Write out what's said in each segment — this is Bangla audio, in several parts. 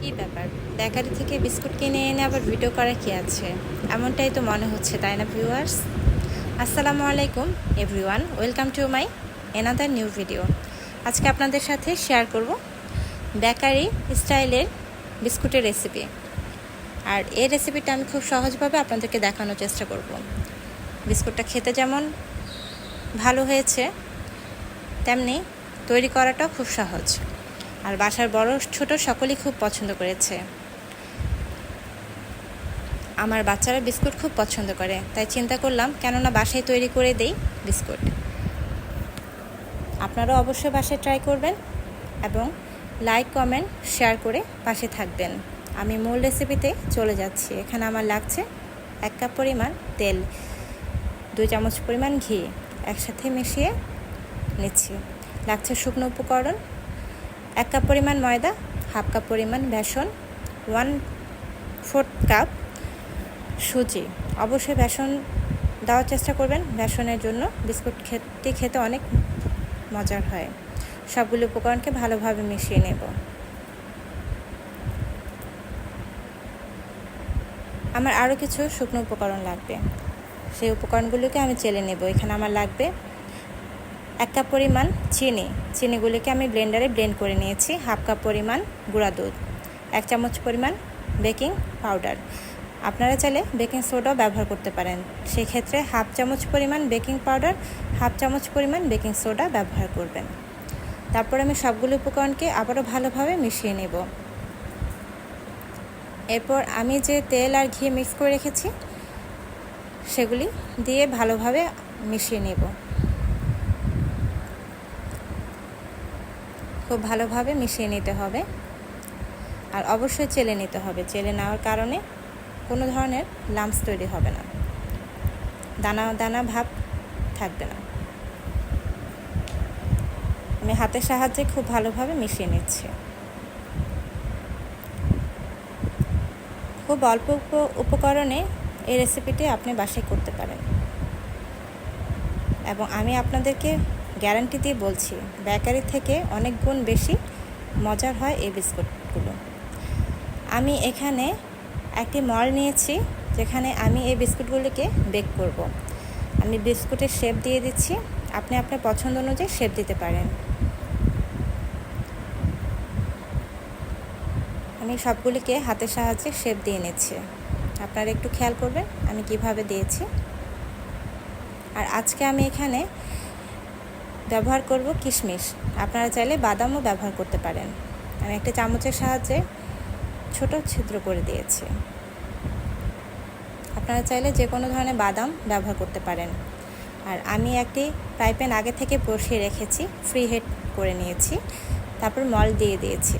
কী ব্যাপার, বেকারি থেকে বিস্কুট কিনে এনে আবার ভিডিও করা কি আছে? এমনটাই তো মনে হচ্ছে, তাই না ভিউয়ার্স? আসসালামু আলাইকুম everyone, welcome to my another new video. আজকে আপনাদের সাথে শেয়ার করব বেকারি স্টাইলের বিস্কুটের রেসিপি। আর এই রেসিপিটা আমি খুব সহজভাবে আপনাদেরকে দেখানোর চেষ্টা করব। বিস্কুটটা খেতে যেমন ভালো হয়েছে, তেমনি তৈরি করাটাও খুব সহজ। আর বাসার বড় ছোট সকলেই খুব পছন্দ করেছে। আমার বাচ্চারা বিস্কুট খুব পছন্দ করে, তাই চিন্তা করলাম কেননা বাসায় তৈরি করে দেই বিস্কুট। আপনারাও অবশ্যই বাসায় ট্রাই করবেন এবং লাইক কমেন্ট শেয়ার করে পাশে থাকবেন। আমি মূল রেসিপিতে চলে যাচ্ছি। এখানে আমার লাগছে 1 কাপ পরিমাণ তেল, 2 চামচ পরিমাণ ঘি একসাথে মিশিয়ে নিচ্ছি। লাগছে শুকনো উপকরণ 1 কাপ পরিমাণ ময়দা, 1/2 কাপ পরিমাণ বেসন, 1/4 কাপ সুজি। অবশ্যই বেসন দেওয়ার চেষ্টা করবেন, বেসনের জন্য বিস্কুট খেতে অনেক মজার হয়। সবগুলো উপকরণকে ভালোভাবে মিশিয়ে নেব। আমার আরও কিছু শুকনো উপকরণ লাগবে, সেই উপকরণগুলোকে আমি চেলে নেব। এখানে আমার লাগবে 1 কাপ পরিমাণ চিনিগুলিকে আমি ব্লেন্ডারে ব্লেন্ড করে নিয়েছি। 1/2 কাপ পরিমাণ গুঁড়া দুধ, 1 চামচ পরিমাণ বেকিং পাউডার। আপনারা চাইলে বেকিং সোডাও ব্যবহার করতে পারেন, সেক্ষেত্রে 1/2 চামচ পরিমাণ বেকিং পাউডার, 1/2 চামচ পরিমাণ বেকিং সোডা ব্যবহার করবেন। তারপর আমি সবগুলো উপকরণকে আবারও ভালোভাবে মিশিয়ে নেব। এরপর আমি যে তেল আর ঘি মিক্স করে রেখেছি সেগুলি দিয়ে ভালোভাবে মিশিয়ে নেব। খুব ভালোভাবে মিশিয়ে নিতে হবে আর অবশ্যই চেলে নিতে হবে। চেলে নেওয়ার কারণে কোনো ধরনের লাম্পস তৈরি হবে না, দানা দানা ভাব থাকবে না। আমি হাতের সাহায্যে খুব ভালোভাবে মিশিয়ে নিচ্ছি। খুব অল্প উপকরণে এই রেসিপিটি আপনি বাসায় করতে পারেন এবং আমি আপনাদেরকে গ্যারান্টি দিয়ে বলছি, বেকারি থেকে অনেক গুণ বেশি মজার হয় এই বিস্কুটগুলো। আমি এখানে একটি মল নিয়েছি, যেখানে আমি এই বিস্কুটগুলিকে বেক করব। আমি বিস্কুটের শেপ দিয়ে দিচ্ছি, আপনি আপনার পছন্দ অনুযায়ী শেপ দিতে পারেন। আমি সবগুলিকে হাতের সাহায্যে শেপ দিয়ে নিচ্ছি। আপনারা একটু খেয়াল করবেন আমি কিভাবে দিয়েছি। আর আজকে আমি এখানে ব্যবহার করব কিশমিশ, আপনারা চাইলে বাদামও ব্যবহার করতে পারেন। আমি একটা চামচের সাহায্যে ছোট ছিদ্র করে দিয়েছি। আপনারা চাইলে যে কোনো ধরনের বাদাম ব্যবহার করতে পারেন। আর আমি একটি ফ্রাই প্যান আগে থেকে বসিয়ে রেখেছি, ফ্রি হিট করে নিয়েছি, তারপর মল দিয়ে দিয়েছি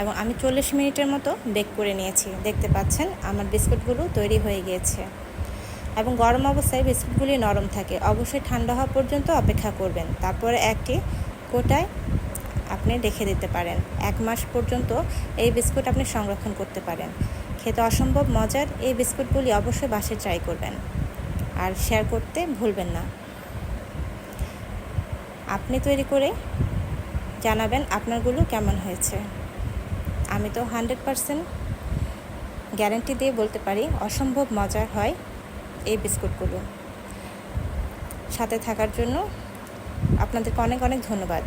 এবং আমি 40 মিনিটের মতো বেক করে নিয়েছি। দেখতে পাচ্ছেন আমার বিস্কুটগুলো তৈরি হয়ে গিয়েছে এবং গরম অবস্থায় বিস্কুটগুলি নরম থাকে। অবশ্যই ঠান্ডা হওয়া পর্যন্ত অপেক্ষা করবেন। তারপরে একটি কোটায় আপনি রেখে দিতে পারেন। 1 মাস পর্যন্ত এই বিস্কুট আপনি সংরক্ষণ করতে পারেন। খেতে অসম্ভব মজার এই বিস্কুটগুলি অবশ্যই বাসায় ট্রাই করবেন আর শেয়ার করতে ভুলবেন না। আপনি তৈরি করে জানাবেন আপনারগুলো কেমন হয়েছে। আমি তো 100% গ্যারান্টি দিয়ে বলতে পারি অসম্ভব মজার হয় এই বিস্কুটগুলো। সাথে থাকার জন্য আপনাদেরকে অনেক অনেক ধন্যবাদ।